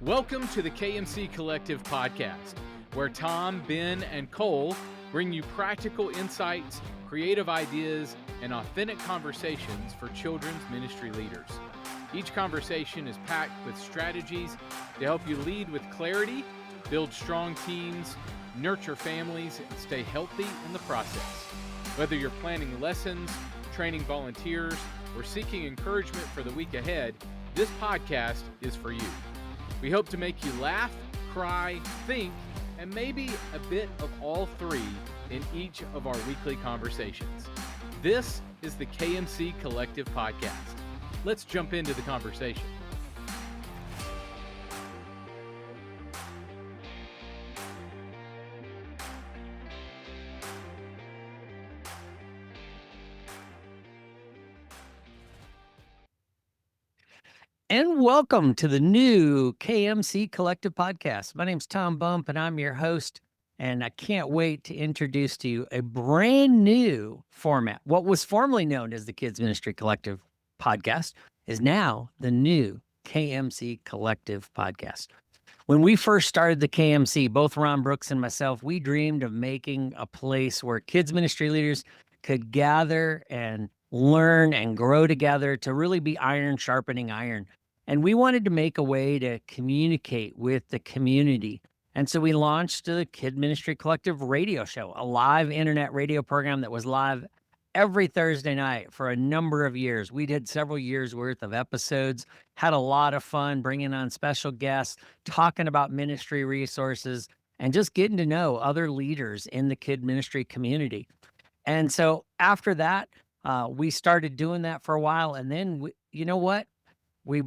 Welcome to the KMC Collective Podcast, where Tom, Ben, and Cole bring you practical insights, creative ideas, and authentic conversations for children's ministry leaders. Each conversation is packed with strategies to help you lead with clarity, build strong teams, nurture families, and stay healthy in the process. Whether you're planning lessons, training volunteers, or seeking encouragement for the week ahead, this podcast is for you. We hope to make you laugh, cry, think, and maybe a bit of all three in each of our weekly conversations. This is the KMC Collective Podcast. Let's jump into the conversation. And welcome to the new KMC Collective Podcast. My name's Tom Bump, and I'm your host, and I can't wait to introduce to you a brand new format. What was formerly known as the Kids Ministry Collective Podcast is now the new KMC Collective Podcast. When we first started the KMC, both Ron Brooks and myself, we dreamed of making a place where kids ministry leaders could gather and learn and grow together to really be iron sharpening iron. And we wanted to make a way to communicate with the community. And so we launched the Kid Ministry Collective radio show, a live internet radio program that was live every Thursday night for a number of years. We did several years worth of episodes, had a lot of fun bringing on special guests, talking about ministry resources, and just getting to know other leaders in the kid ministry community. And so after that, we started doing that for a while. And then, you know what? We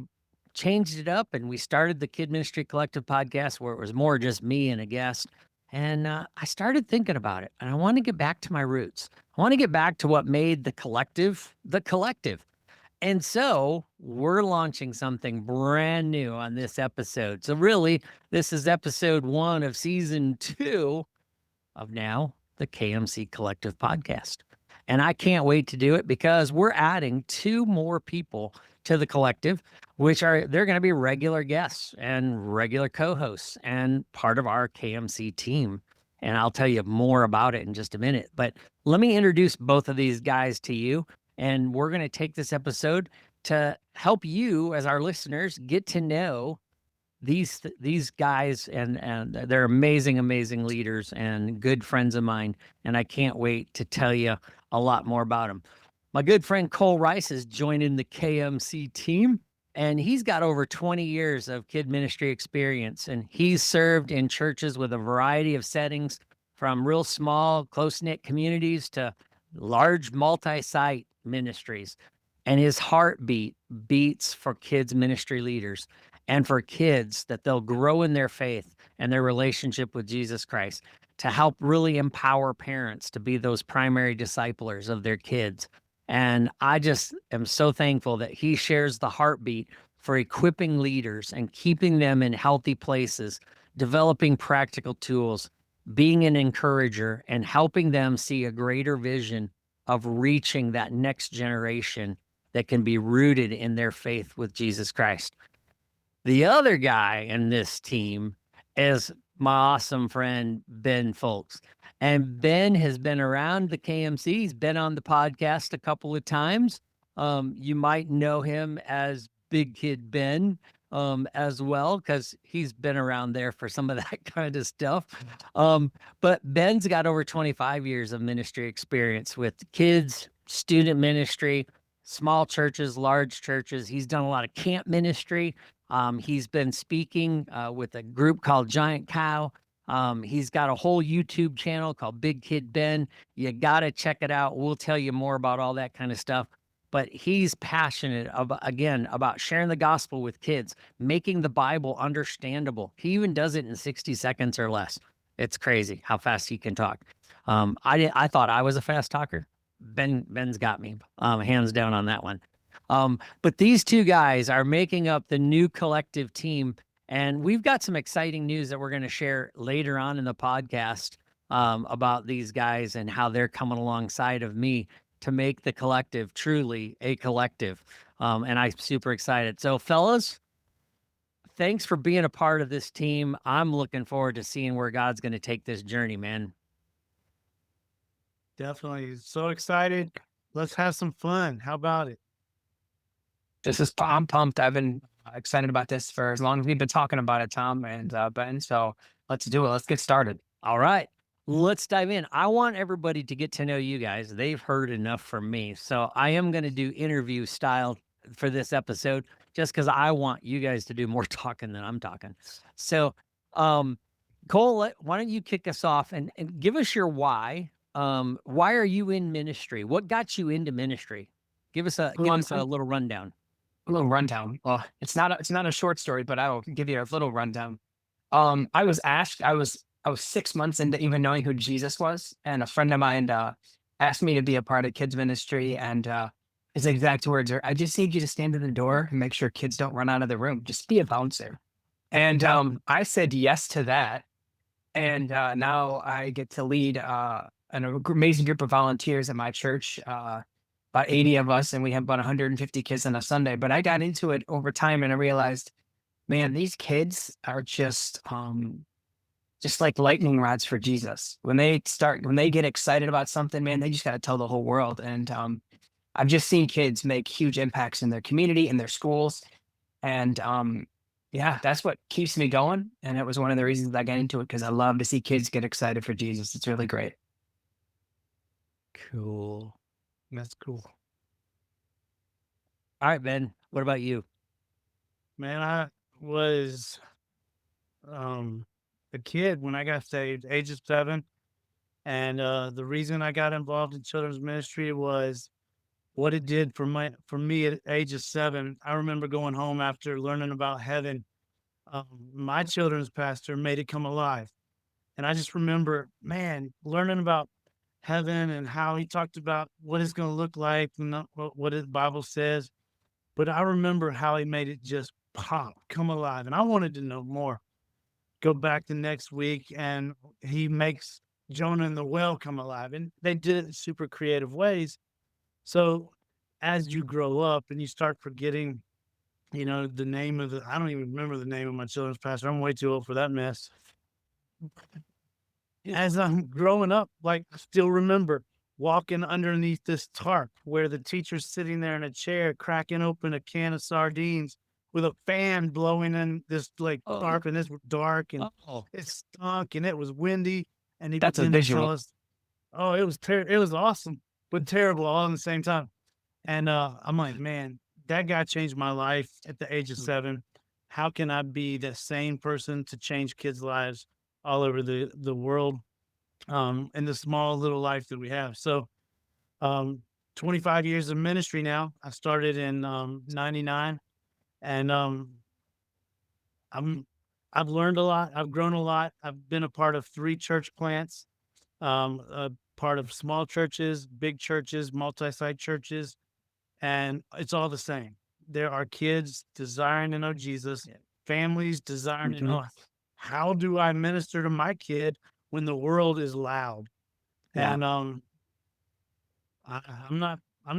changed it up and we started the Kid Ministry Collective Podcast where it was more just me and a guest. And I started thinking about it. And I want to get back to my roots. I want to get back to what made the collective the collective. And so we're launching something brand new on this episode. So really, this is episode 1 of season 2 of now the KMC Collective Podcast. And I can't wait to do it because we're adding 2 more people to the collective, they're going to be regular guests and regular co-hosts and part of our KMC team. And I'll tell you more about it in just a minute. But let me introduce both of these guys to you. And we're going to take this episode to help you as our listeners get to know these guys, and they're amazing leaders and good friends of mine. And I can't wait to tell you a lot more about them. My good friend Cole Rice is joining the KMC team, and he's got over 20 years of kid ministry experience, and he's served in churches with a variety of settings, from real small, close-knit communities to large multi-site ministries. And his heartbeat beats for kids ministry leaders and for kids that they'll grow in their faith and their relationship with Jesus Christ, to help really empower parents to be those primary disciplers of their kids. And I just am so thankful that he shares the heartbeat for equipping leaders and keeping them in healthy places, developing practical tools, being an encourager, and helping them see a greater vision of reaching that next generation that can be rooted in their faith with Jesus Christ. The other guy in this team is my awesome friend, Ben Fowlkes. And Ben has been around the KMC. He's been on the podcast a couple of times. You might know him as Big Kid Ben as well, because he's been around there for some of that kind of stuff. But Ben's got over 25 years of ministry experience with kids, student ministry, small churches, large churches. He's done a lot of camp ministry. He's been speaking with a group called Giant Cow. He's got a whole YouTube channel called Big Kid Ben. You got to check it out. We'll tell you more about all that kind of stuff. But he's passionate about sharing the gospel with kids, making the Bible understandable. He even does it in 60 seconds or less. It's crazy how fast he can talk. I thought I was a fast talker. Ben's got me hands down on that one. But these 2 guys are making up the new collective team, and we've got some exciting news that we're going to share later on in the podcast about these guys and how they're coming alongside of me to make the collective truly a collective. And I'm super excited. So fellas, thanks for being a part of this team. I'm looking forward to seeing where God's going to take this journey, man. Definitely. So excited. Let's have some fun. How about it? I'm pumped. I've been excited about this for as long as we've been talking about it, Tom and Ben. So let's do it. Let's get started. All right, let's dive in. I want everybody to get to know you guys. They've heard enough from me. So I am going to do interview style for this episode just because I want you guys to do more talking than I'm talking. So, Cole, why don't you kick us off and give us your why? Why are you in ministry? What got you into ministry? Give us a little rundown. A little rundown. Well, it's not a short story, but I will give you a little rundown. I was asked. I was 6 months into even knowing who Jesus was, and a friend of mine asked me to be a part of kids ministry, and his exact words are, "I just need you to stand in the door and make sure kids don't run out of the room. Just be a bouncer." And I said yes to that, and now I get to lead an amazing group of volunteers at my church. About 80 of us, and we have about 150 kids on a Sunday. But I got into it over time, and I realized, man, these kids are just like lightning rods for Jesus. When they get excited about something, man, they just got to tell the whole world. And I've just seen kids make huge impacts in their community, in their schools. And yeah, that's what keeps me going. And it was one of the reasons I got into it, because I love to see kids get excited for Jesus. It's really great. Cool. That's cool. All right, Ben, what about you? Man, I was a kid when I got saved, age of 7. And the reason I got involved in children's ministry was what it did for me at age of 7. I remember going home after learning about heaven. My children's pastor made it come alive. And I just remember, man, learning about heaven and how he talked about what it's going to look like and what his Bible says. But I remember how he made it just pop, come alive. And I wanted to know more. Go back the next week, and he makes Jonah and the whale come alive. And they did it in super creative ways. So as you grow up and you start forgetting, the name of I don't even remember the name of my children's pastor. I'm way too old for that mess. As I'm growing up, I still remember walking underneath this tarp where the teacher's sitting there in a chair, cracking open a can of sardines with a fan blowing in this tarp, and it's dark and it stunk and it was windy. And he That's a visual. tell us, it was it was awesome, but terrible all at the same time. And I'm like, man, that guy changed my life at the age of 7. How can I be the same person to change kids' lives all over the world, in the small little life that we have? So 25 years of ministry now. I started in 99, and I've learned a lot. I've grown a lot. I've been a part of 3 church plants, a part of small churches, big churches, multi-site churches, and it's all the same. There are kids desiring to know Jesus, families desiring to know, how do I minister to my kid when the world is loud? Yeah. And I'm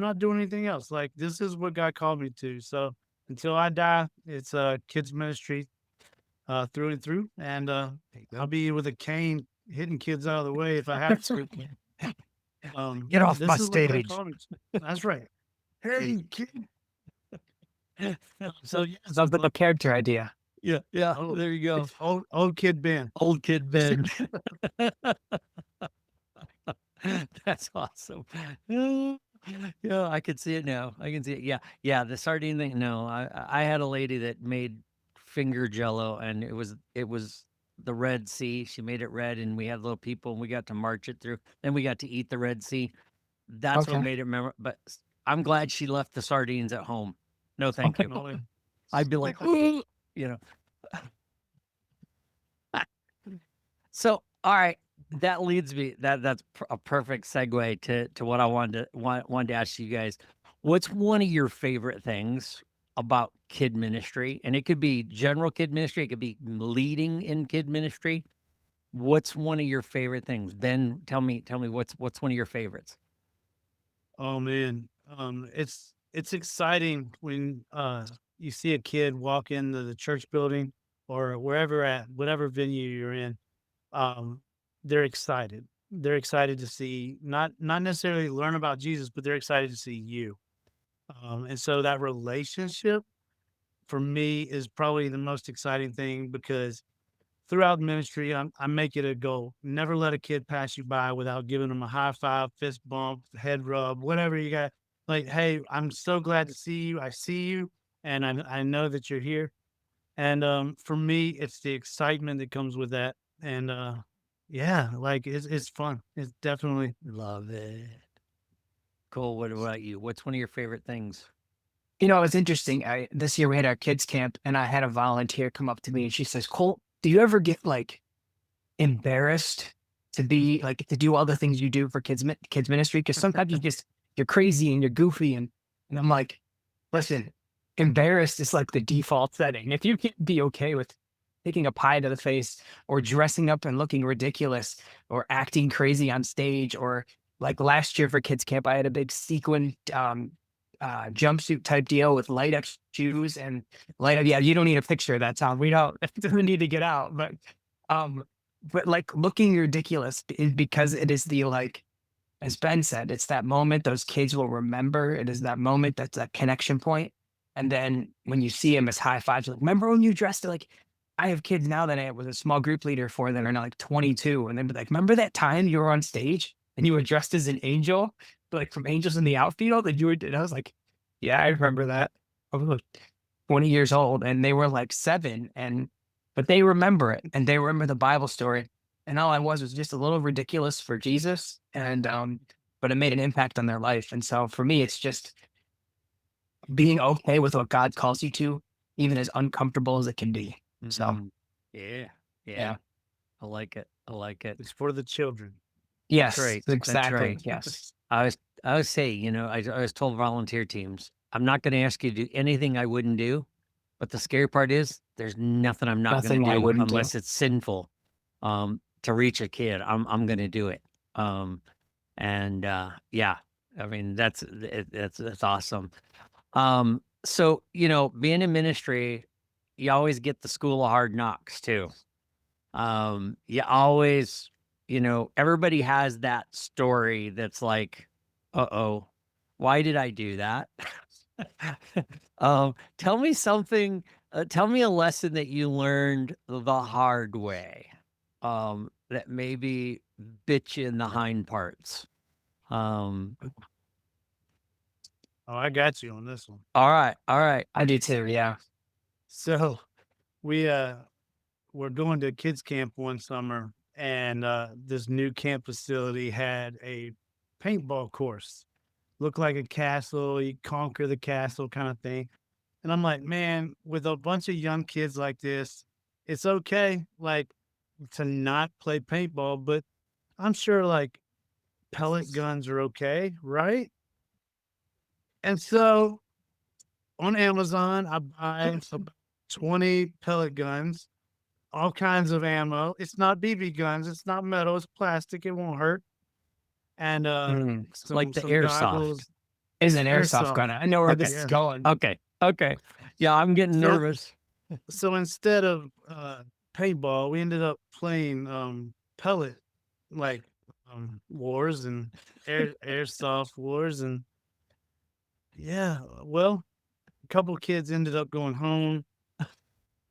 not doing anything else. This is what God called me to. So until I die, it's kids ministry through and through. And I'll be with a cane hitting kids out of the way if I have to. Get off this my is what God stage. called me to. That's right. Hey, kid. So yeah, Sounds like a character idea. Yeah. There you go. it's old kid Ben. Old kid Ben. That's awesome. Yeah, I can see it now. I can see it. Yeah. The sardine thing. No, I had a lady that made finger jello, and it was the Red Sea. She made it red, and we had little people, and we got to march it through. Then we got to eat the Red Sea. That's what Okay. made it memorable. But I'm glad she left the sardines at home. No, thank you. I'd be like, you know. So, all right, that leads me. That's a perfect segue to what I wanted to ask you guys. What's one of your favorite things about kid ministry? And it could be general kid ministry. It could be leading in kid ministry. What's one of your favorite things? Ben, tell me what's one of your favorites? Oh man, it's exciting when you see a kid walk into the church building or wherever at whatever venue you're in, um, they're excited. They're excited to see not necessarily learn about Jesus, but they're excited to see you. And so that relationship for me is probably the most exciting thing because throughout ministry, I make it a goal. Never let a kid pass you by without giving them a high five, fist bump, head rub, whatever you got. Like, hey, I'm so glad to see you. I see you, and I know that you're here. And for me, it's the excitement that comes with that. And yeah, like it's fun. It's definitely Love it. Cole, what about you? What's one of your favorite things? You know, it's interesting. This year we had our kids camp, and I had a volunteer come up to me, and she says, "Colt, do you ever get like embarrassed to be like to do all the things you do for kids ministry? Because sometimes you're crazy and you're goofy, and I'm like, listen, embarrassed is like the default setting. If you can be okay with taking a pie to the face or dressing up and looking ridiculous or acting crazy on stage, or like last year for kids camp, I had a big sequin jumpsuit type deal with light up shoes and light up. Yeah, you don't need a picture of that, Tom. We don't. It doesn't need to get out. But like looking ridiculous is because it is the like, as Ben said, it's that moment those kids will remember. It is that moment that's that connection point. And then when you see them as high fives, like, remember when you dressed like, I have kids now that I was a small group leader for that are now like 22. And they'd be like, remember that time you were on stage and you were dressed as an angel, like from Angels in the Outfield? And I was like, yeah, I remember that. I was like 20 years old and they were like 7. But they remember it and they remember the Bible story. And all I was just a little ridiculous for Jesus. But it made an impact on their life. And so for me, it's just being okay with what God calls you to, even as uncomfortable as it can be. So, Mhm. Yeah. I like it. it's for the children. yes, right. That's exactly. right. Yes. I was saying, I was told volunteer teams, I'm not going to ask you to do anything I wouldn't do. But the scary part is there's nothing I'm not going Nothing to I do wouldn't do. unless it's sinful to reach a kid. I'm going to do it. Yeah, I mean, that's awesome. So, being in ministry, you always get the school of hard knocks too. You always, everybody has that story that's like, uh-oh, why did I do that? Tell me something, tell me a lesson that you learned the hard way, that maybe bit you in the hind parts. Oh, I got you on this one. All right. I do too. Yeah. So we're going to kids camp one summer, and this new camp facility had a paintball course. Looked like a castle, you conquer the castle kind of thing. And I'm like, man, with a bunch of young kids like this, it's okay, like, to not play paintball, but I'm sure like pellet guns are okay, right? And so on Amazon, I buy about 20 pellet guns, all kinds of ammo. It's not BB guns, it's not metal, it's plastic, it won't hurt. And Like the some airsoft. goggles. Is an airsoft gun. I know where Okay. this is going. Okay. Yeah, I'm getting So- nervous. So instead of paintball, we ended up playing pellet like wars and airsoft wars, and yeah, well, a couple kids ended up going home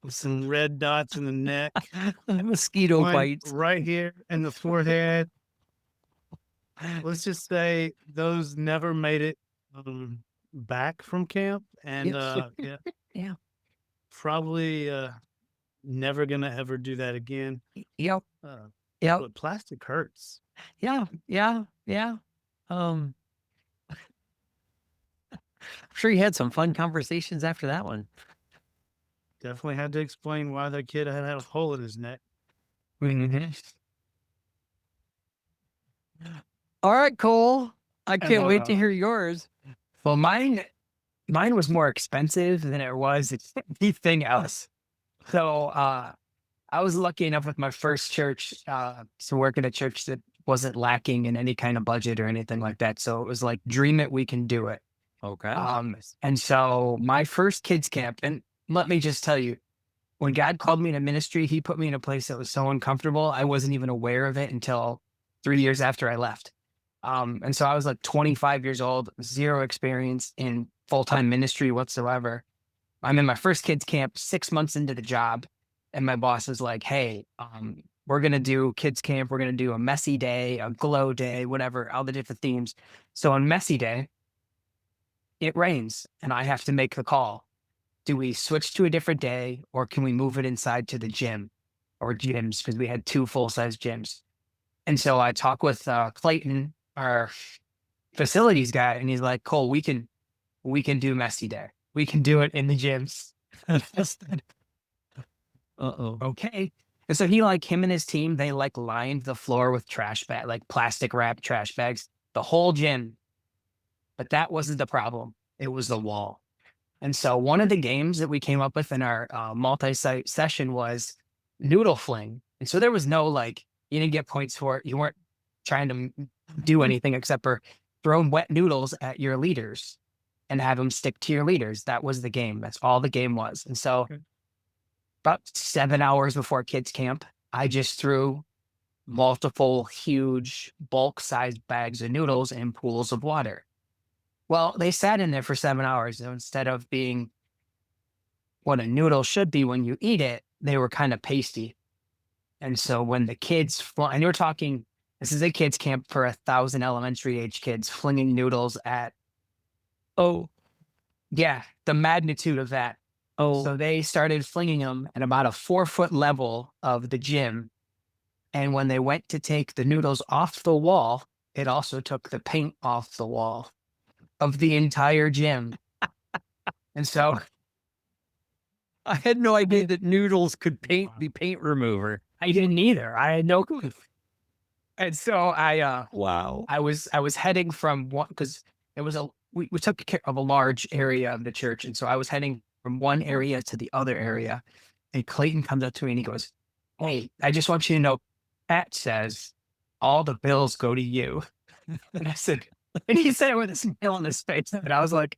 with some red dots in the neck, Mosquito one bites. right here in the forehead. Let's just say those never made it back from camp, and yeah, Yeah. probably never gonna ever do that again. Yep. Uh, Yep. But plastic hurts. Yeah. I'm sure you had some fun conversations after that one. Definitely had to explain why the kid had a hole in his neck. All right, Cole. I can't wait to hear yours. Well, mine was more expensive than it was anything else. So I was lucky enough with my first church to work at a church that wasn't lacking in any kind of budget or anything like that. So it was like, dream it, we can do it. Okay. And so my first kids camp, and let me just tell you, when God called me to ministry, he put me in a place that was so uncomfortable. I wasn't even aware of it until 3 years after I left. And so I was like 25 years old, zero experience in full-time ministry whatsoever. I'm in my first kids camp, 6 months into the job. And my boss is like, hey, we're going to do kids camp. We're going to do a messy day, a glow day, whatever, all the different themes. So on messy day, it rains and I have to make the call. Do we switch to a different day or can we move it inside to the gym or gyms? Because we had 2 full-size gyms. And so I talk with Clayton, our facilities guy, and he's like, Cole, we can do messy day. We can do it in the gyms. Okay. And so him and his team, they like lined the floor with trash bag, like plastic wrapped trash bags, the whole gym. But that wasn't the problem. It was the wall. And so one of the games that we came up with in our multi-site session was noodle fling. And so there was no you didn't get points for it. You weren't trying to do anything except for throw wet noodles at your leaders and have them stick to your leaders. That was the game. That's all the game was. And so about 7 hours before kids camp, I just threw multiple huge bulk-sized bags of noodles in pools of water. Well, they sat in there for 7 hours. So instead of being what a noodle should be when you eat it, they were kind of pasty. And so when the kids, and you're talking, this is a kids camp for 1,000 elementary age kids flinging noodles at, the magnitude of that. So they started flinging them at about a 4-foot level of the gym. And when they went to take the noodles off the wall, it also took the paint off the wall of the entire gym. And so I had no idea that noodles could be paint remover. I didn't either. I had no clue. And so I was heading from one, because it was we took care of a large area of the church. And so I was heading from one area to the other area. And Clayton comes up to me and he goes, hey, I just want you to know, Pat says all the bills go to you. And I said, and he said it with a smile on his face. And I was like,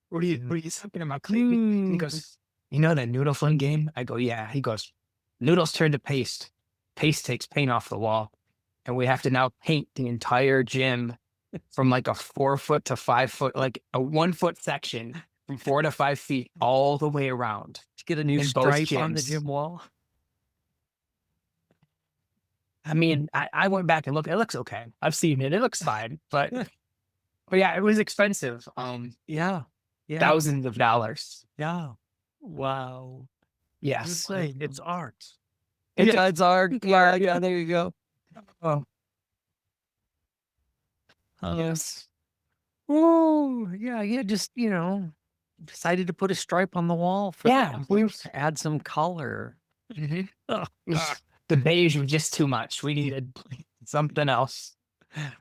what are you talking about, Clayton? And he goes, you know that noodle fling game? I go, yeah. He goes, noodles turn to paste. Paste takes paint off the wall. And we have to now paint the entire gym from like a 4-foot to 5-foot, like a 1-foot section from 4 to 5 feet all the way around. To get a new stripe on the gym wall. I mean, I went back and looked. It looks okay. I've seen it. It looks fine. But yeah, it was expensive. Yeah. Thousands of dollars. Yeah. Wow. Yes. It's art. It's art. Yeah. There you go. Oh. Yes. Oh, yeah. Just, decided to put a stripe on the wall. We add some color. The beige was just too much. We needed something else.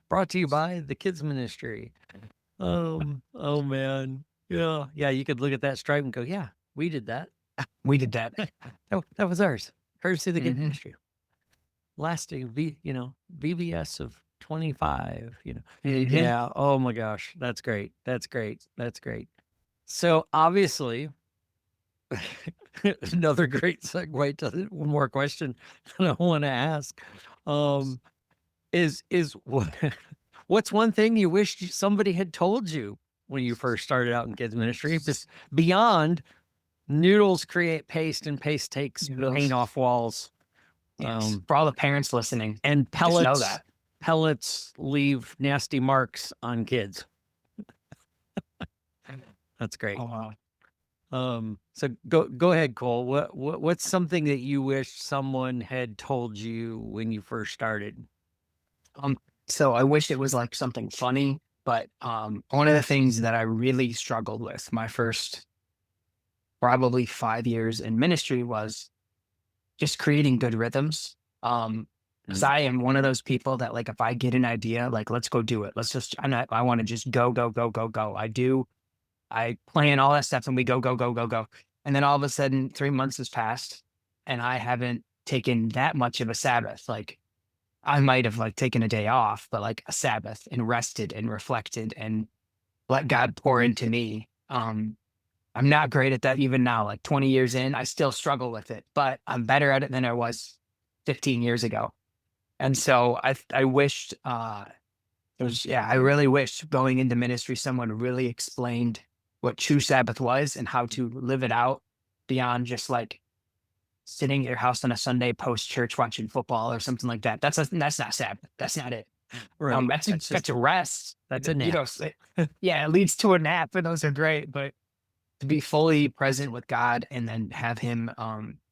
Brought to you by the kids ministry. Oh man. Yeah. You could look at that stripe and go, yeah, we did that. We did that. That was ours. Courtesy of the kids ministry. Lasting, VBS of 25, Yeah. Oh my gosh. That's great. So obviously, another great segue to one more question that I want to ask. Is what's one thing you wish somebody had told you when you first started out in kids ministry? Just beyond noodles create paste and paste takes paint off walls. Yes. For all the parents listening, and just know that pellets leave nasty marks on kids. That's great. Oh, wow. So go ahead, Cole. What's something that you wish someone had told you when you first started? So I wish it was like something funny, but one of the things that I really struggled with my first probably 5 years in ministry was just creating good rhythms. Because I am one of those people that if I get an idea, let's go do it. I want to just go. I plan all that stuff and we go. And then all of a sudden 3 months has passed and I haven't taken that much of a Sabbath. I might have taken a day off, but a Sabbath and rested and reflected and let God pour into me. I'm not great at that even now, like 20 years in, I still struggle with it, but I'm better at it than I was 15 years ago. And so I wished, I really wish going into ministry, someone really explained what true Sabbath was and how to live it out beyond just like sitting at your house on a Sunday post church watching football or something like that. That's not Sabbath. That's not it. Right. That's a rest. That's a nap. Yeah, it leads to a nap, and those are great. But to be fully present with God and then have Him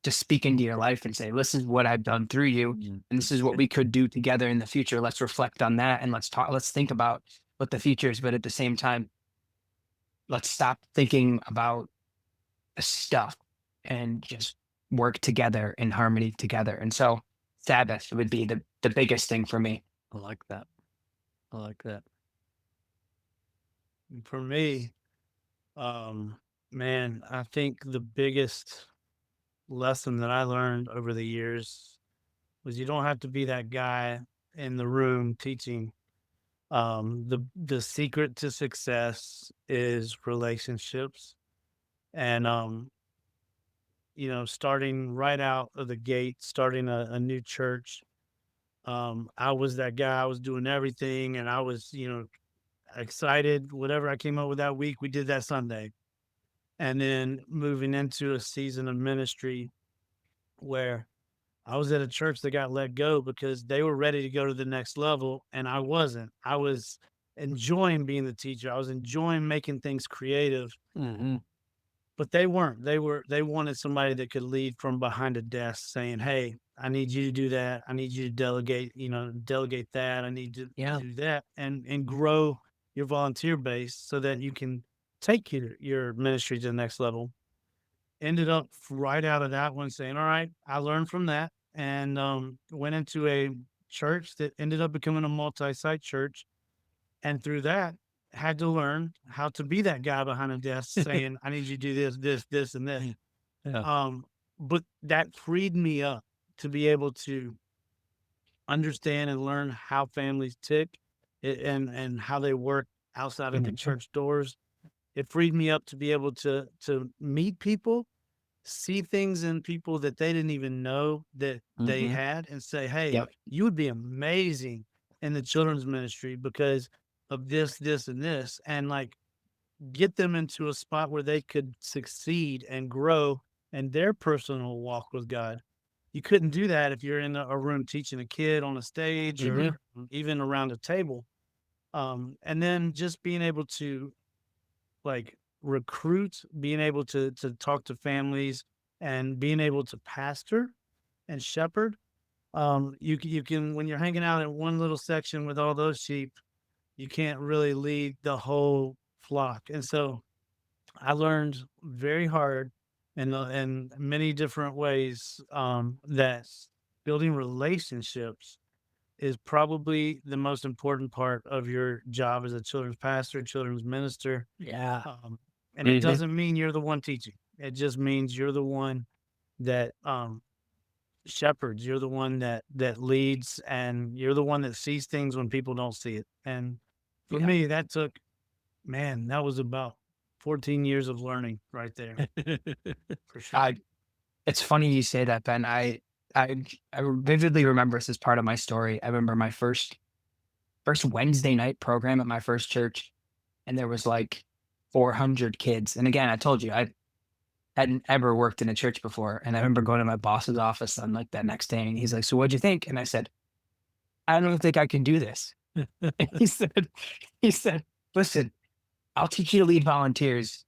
just speak into your life and say, "This is what I've done through you, and this is what we could do together in the future. Let's reflect on that, and let's talk. Let's think about what the future is. But at the same time, let's stop thinking about the stuff and just work together in harmony together." And so, Sabbath would be the biggest thing for me. I like that. I like that. For me, man, I think the biggest lesson that I learned over the years was you don't have to be that guy in the room teaching. The secret to success is relationships. And starting right out of the gate, starting a new church. I was that guy. I was doing everything, and I was, excited. Whatever I came up with that week, we did that Sunday. And then moving into a season of ministry where I was at a church that got let go because they were ready to go to the next level, and I wasn't. I was enjoying being the teacher. I was enjoying making things creative. Mm-hmm. But they weren't. They wanted somebody that could lead from behind a desk saying, "Hey, I need you to do that. I need you to delegate that. I need to do that," and grow your volunteer base so that you can take your ministry to the next level. Ended up right out of that one saying, "All right, I learned from that," and went into a church that ended up becoming a multi-site church. And through that, had to learn how to be that guy behind a desk saying, "I need you to do this, and this." Yeah. But that freed me up to be able to understand and learn how families tick and how they work outside of the church doors. It freed me up to be able to meet people, see things in people that they didn't even know that they had, and say, "Hey, you would be amazing in the children's ministry because of this, and this," and like get them into a spot where they could succeed and grow in their personal walk with God. You couldn't do that if you're in a room teaching a kid on a stage or even around a table. And then just being able to like recruit, being able to talk to families and being able to pastor and shepherd. You can, when you're hanging out in one little section with all those sheep, you can't really lead the whole flock. And so I learned very hard in many different ways that building relationships is probably the most important part of your job as a children's pastor, children's minister. Yeah. And it doesn't mean you're the one teaching. It just means you're the one that shepherds. You're the one that leads, and you're the one that sees things when people don't see it. And for me, that that was about 14 years of learning right there. For sure. It's funny you say that, Ben. I vividly remember this as part of my story. I remember my first Wednesday night program at my first church, and there was like 400 kids. And again, I told you I hadn't ever worked in a church before. And I remember going to my boss's office on like that next day, and he's like, "So what'd you think?" And I said, "I don't think I can do this." And he said, "Listen, I'll teach you to lead volunteers.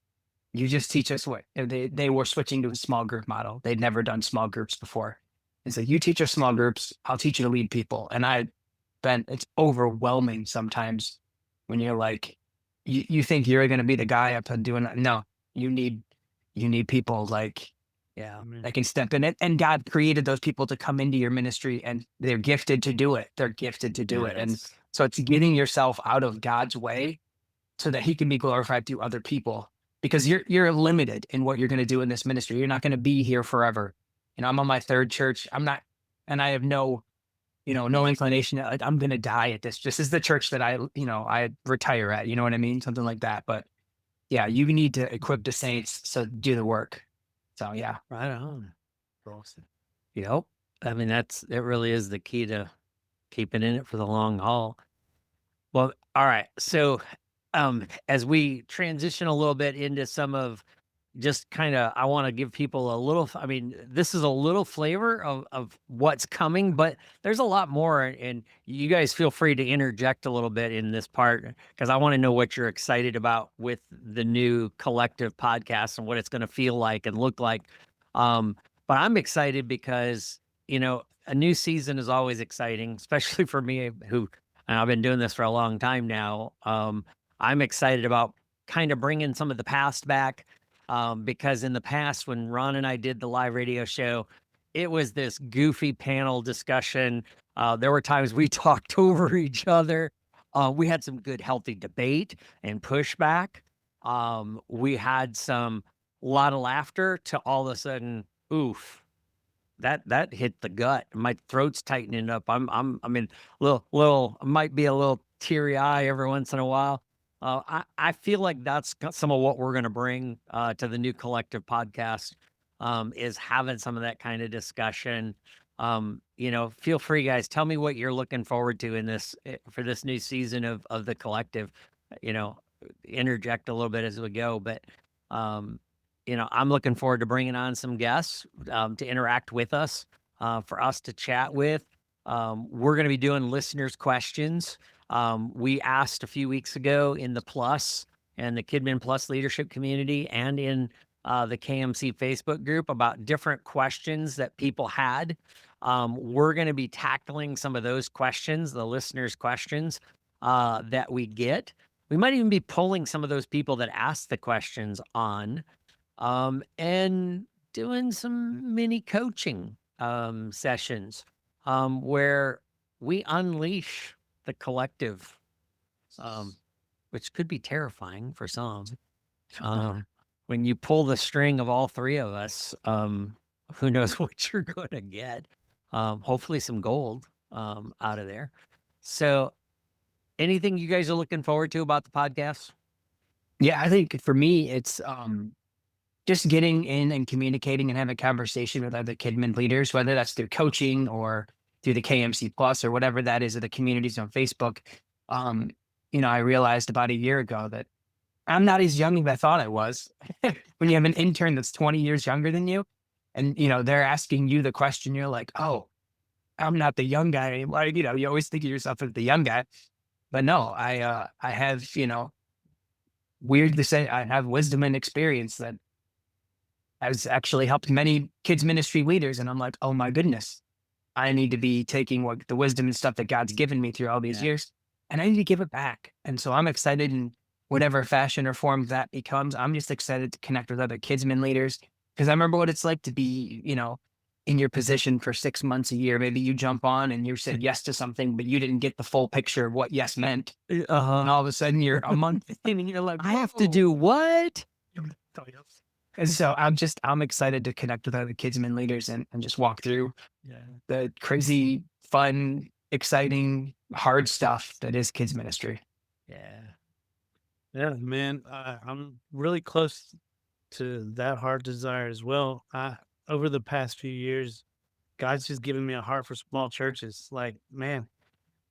You just teach us what." And they were switching to a small group model. They'd never done small groups before. And so, "You teach us small groups. I'll teach you to lead people." And it's overwhelming sometimes when you're like, you think you're going to be the guy up and doing it. No, you need people like, that can step in it. And God created those people to come into your ministry, and they're gifted to do it. They're gifted to do it. And so it's getting yourself out of God's way so that He can be glorified through other people, because you're limited in what you're going to do in this ministry. You're not going to be here forever. I'm on my third church. I'm not, and I have no, no inclination. I'm going to die at this. This is the church that I retire at, you know what I mean? Something like that. But yeah, you need to equip the saints so do the work. So yeah. Right on. Awesome. Yep. I mean, it really is the key to keeping in it for the long haul. Well, all right. So, as we transition a little bit into some of just kind of, I want to give people a little, I mean, this is a little flavor of what's coming, but there's a lot more. And you guys feel free to interject a little bit in this part, because I want to know what you're excited about with the new Collective podcast and what it's going to feel like and look like. But I'm excited because, a new season is always exciting, especially for me, and I've been doing this for a long time now. I'm excited about kind of bringing some of the past back. Because in the past, when Ron and I did the live radio show, it was this goofy panel discussion. There were times we talked over each other. We had some good, healthy debate and pushback. We had a lot of laughter to all of a sudden, oof, that hit the gut. My throat's tightening up. I mean, might be a little teary eye every once in a while. I feel like that's some of what we're going to bring to the new Collective podcast, is having some of that kind of discussion. Feel free, guys. Tell me what you're looking forward to for this new season of the Collective. Interject a little bit as we go, but I'm looking forward to bringing on some guests to interact with us, for us to chat with. We're going to be doing listeners' questions. We asked a few weeks ago in the Plus and the Kidmin Plus leadership community and in the KMC Facebook group about different questions that people had. We're going to be tackling some of those questions, the listeners' questions that we get. We might even be pulling some of those people that asked the questions on, and doing some mini coaching sessions where we unleash the collective, which could be terrifying for some. When you pull the string of all three of us, who knows what you're going to get. Hopefully some gold out of there. So anything you guys are looking forward to about the podcast? Yeah, I think for me, it's just getting in and communicating and having a conversation with other Kidmin leaders, whether that's through coaching or through the KMC Plus or whatever that is, or the communities on Facebook. I realized about a year ago that I'm not as young as I thought I was. When you have an intern that's 20 years younger than you, and they're asking you the question, you're like, oh, I'm not the young guy anymore. You always think of yourself as the young guy, but no, I have, weird to say, I have wisdom and experience that has actually helped many kids ministry leaders. And I'm like, oh my goodness, I need to be taking the wisdom and stuff that God's given me through all these years, and I need to give it back. And so I'm excited in whatever fashion or form that becomes. I'm just excited to connect with other kidsmen leaders, because I remember what it's like to be, in your position for 6 months, a year. Maybe you jump on and you said yes to something, but you didn't get the full picture of what yes meant. And all of a sudden you're a month in and you're like, I have to do what? And so I'm excited to connect with other kidsmen leaders and just walk through the crazy, fun, exciting, hard stuff that is kids ministry. Yeah, man. I'm really close to that heart desire as well. Over the past few years, God's just given me a heart for small churches. Like, man,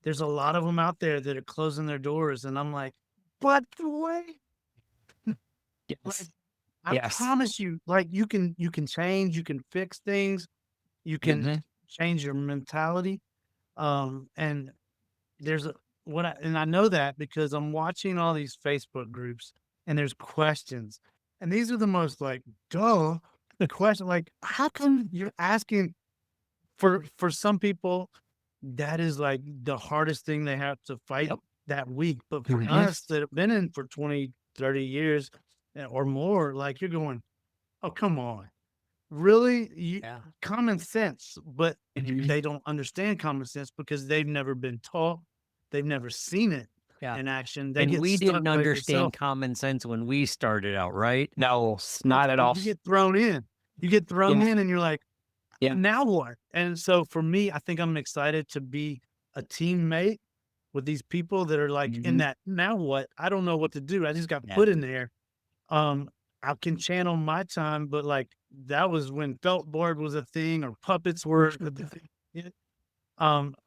there's a lot of them out there that are closing their doors, and I'm like, but wait. Yes. I promise you, like you can change, you can fix things, you can change your mentality. And there's I know that because I'm watching all these Facebook groups and there's questions. And these are the most like, duh, the question, like, how come you're asking for some people, that is like the hardest thing they have to fight that week. But for us that have been in for 20, 30 years or more, like you're going, oh, come on. Really? Common sense, but they don't understand common sense because they've never been taught. They've never seen it in action. We didn't understand common sense when we started out, right? No, not at all. You get thrown in. You get thrown in and you're like, Yeah. Now what? And so for me, I think I'm excited to be a teammate with these people that are like in that, now what? I don't know what to do. I just got put in there. I can channel my time, but like that was when felt board was a thing or puppets were the thing.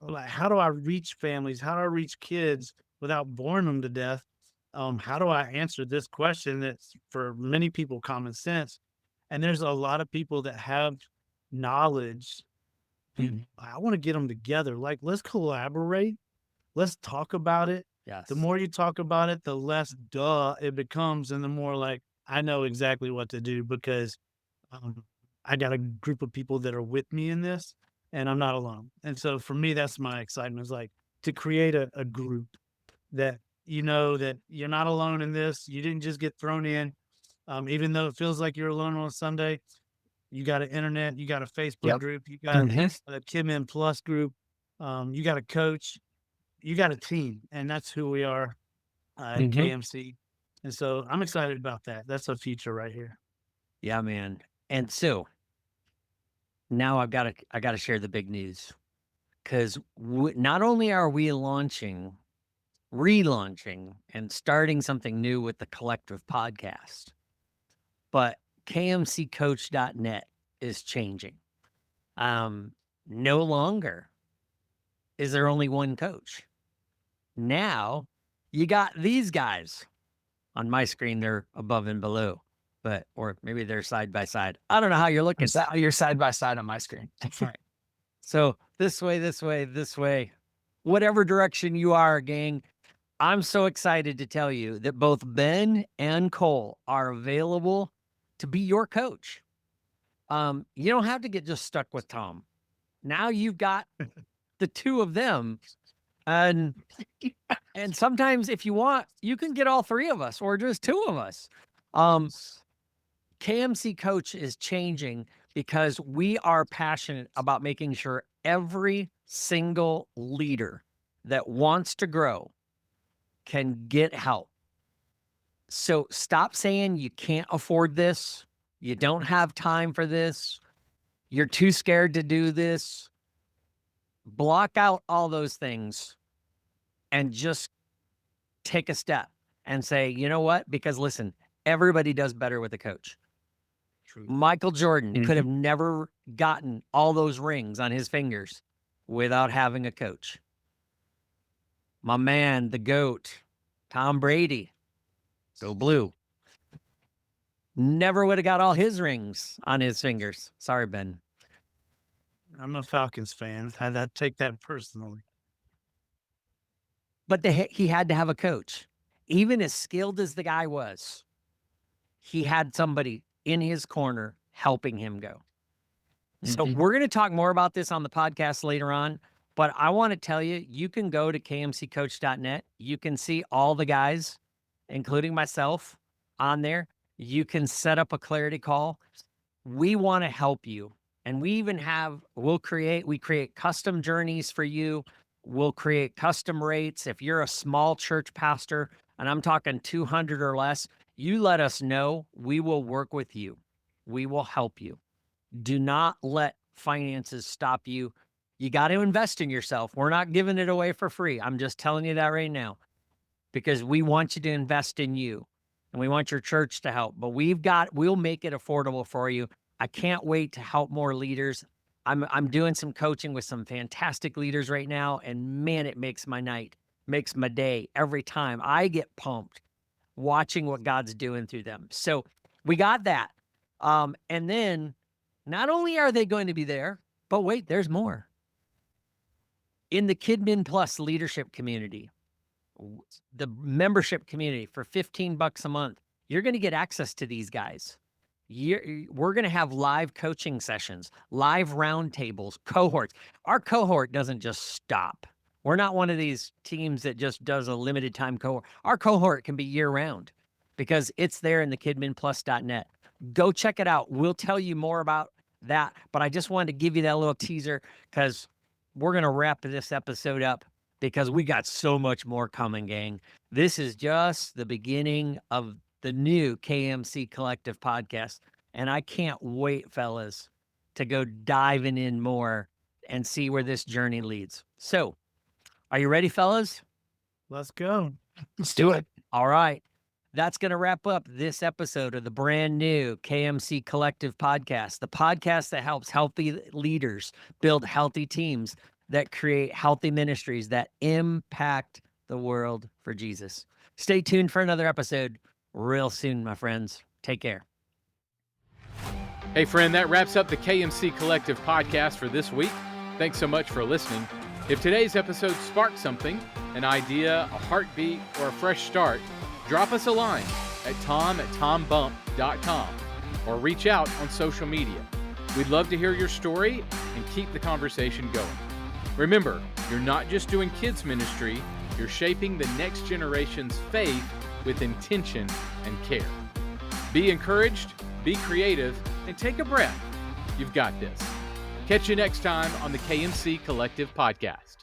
Like how do I reach families? How do I reach kids without boring them to death? How do I answer this question that's for many people common sense? And there's a lot of people that have knowledge. And I want to get them together. Like, let's collaborate. Let's talk about it. Yes. The more you talk about it, the less duh it becomes, and the more like I know exactly what to do because I got a group of people that are with me in this, and I'm not alone. And so for me, that's my excitement, is like to create a group that that you're not alone in this. You didn't just get thrown in, even though it feels like you're alone on a Sunday. You got an internet, you got a Facebook group, you got a Kidmin Plus group, you got a coach, you got a team, and that's who we are at KMC. And so I'm excited about that. That's a future right here. Yeah, man. And so now I gotta share the big news, because not only are we relaunching, and starting something new with the Collective Podcast, but KMCcoach.net is changing. No longer is there only one coach. Now you got these guys on my screen. They're above and below, or maybe they're side by side. I don't know how you're looking. You're side by side on my screen. Right. So this way, whatever direction you are, gang. I'm so excited to tell you that both Ben and Cole are available to be your coach. You don't have to get just stuck with Tom. Now you've got the two of them, and sometimes if you want, you can get all three of us or just two of us. KMC Coach is changing because we are passionate about making sure every single leader that wants to grow can get help. So stop saying you can't afford this. You don't have time for this. You're too scared to do this. Block out all those things and just take a step and say, you know what? Because listen, everybody does better with a coach. True. Michael Jordan could have never gotten all those rings on his fingers without having a coach. My man, the GOAT, Tom Brady, go blue, never would have got all his rings on his fingers. Sorry, Ben. I'm a Falcons fan. I take that personally. But he had to have a coach. Even as skilled as the guy was, he had somebody in his corner helping him go. So we're going to talk more about this on the podcast later on. But I want to tell you, you can go to kmccoach.net. You can see all the guys, including myself, on there. You can set up a clarity call. We want to help you. And we even we create custom journeys for you. We'll create custom rates. If you're a small church pastor, and I'm talking 200 or less, you let us know. We will work with you. We will help you. Do not let finances stop you. You got to invest in yourself. We're not giving it away for free. I'm just telling you that right now, because we want you to invest in you and we want your church to help. But we'll make it affordable for you. I can't wait to help more leaders. I'm doing some coaching with some fantastic leaders right now, and man, it makes my night, makes my day every time. I get pumped watching what God's doing through them. So we got that. And then not only are they going to be there, but wait, there's more. In the Kidmin Plus leadership community, the membership community, for $15 a month, you're going to get access to these guys. We're going to have live coaching sessions, live roundtables, cohorts. Our cohort doesn't just stop. We're not one of these teams that just does a limited time cohort. Our cohort can be year round because it's there in the kidminplus.net. Go check it out. We'll tell you more about that. But I just wanted to give you that little teaser because we're going to wrap this episode up because we got so much more coming, gang. This is just the beginning of the new KMC Collective Podcast. And I can't wait, fellas, to go diving in more and see where this journey leads. So, are you ready, fellas? Let's go. Let's do it. All right. That's going to wrap up this episode of the brand new KMC Collective Podcast, the podcast that helps healthy leaders build healthy teams that create healthy ministries that impact the world for Jesus. Stay tuned for another episode real soon, my friends. Take care. Hey, friend, that wraps up the KMC Collective Podcast for this week. Thanks so much for listening. If today's episode sparked something, an idea, a heartbeat, or a fresh start, drop us a line at tom@tombump.com or reach out on social media. We'd love to hear your story and keep the conversation going. Remember, you're not just doing kids ministry, you're shaping the next generation's faith with intention and care. Be encouraged, be creative, and take a breath. You've got this. Catch you next time on the KMC Collective Podcast.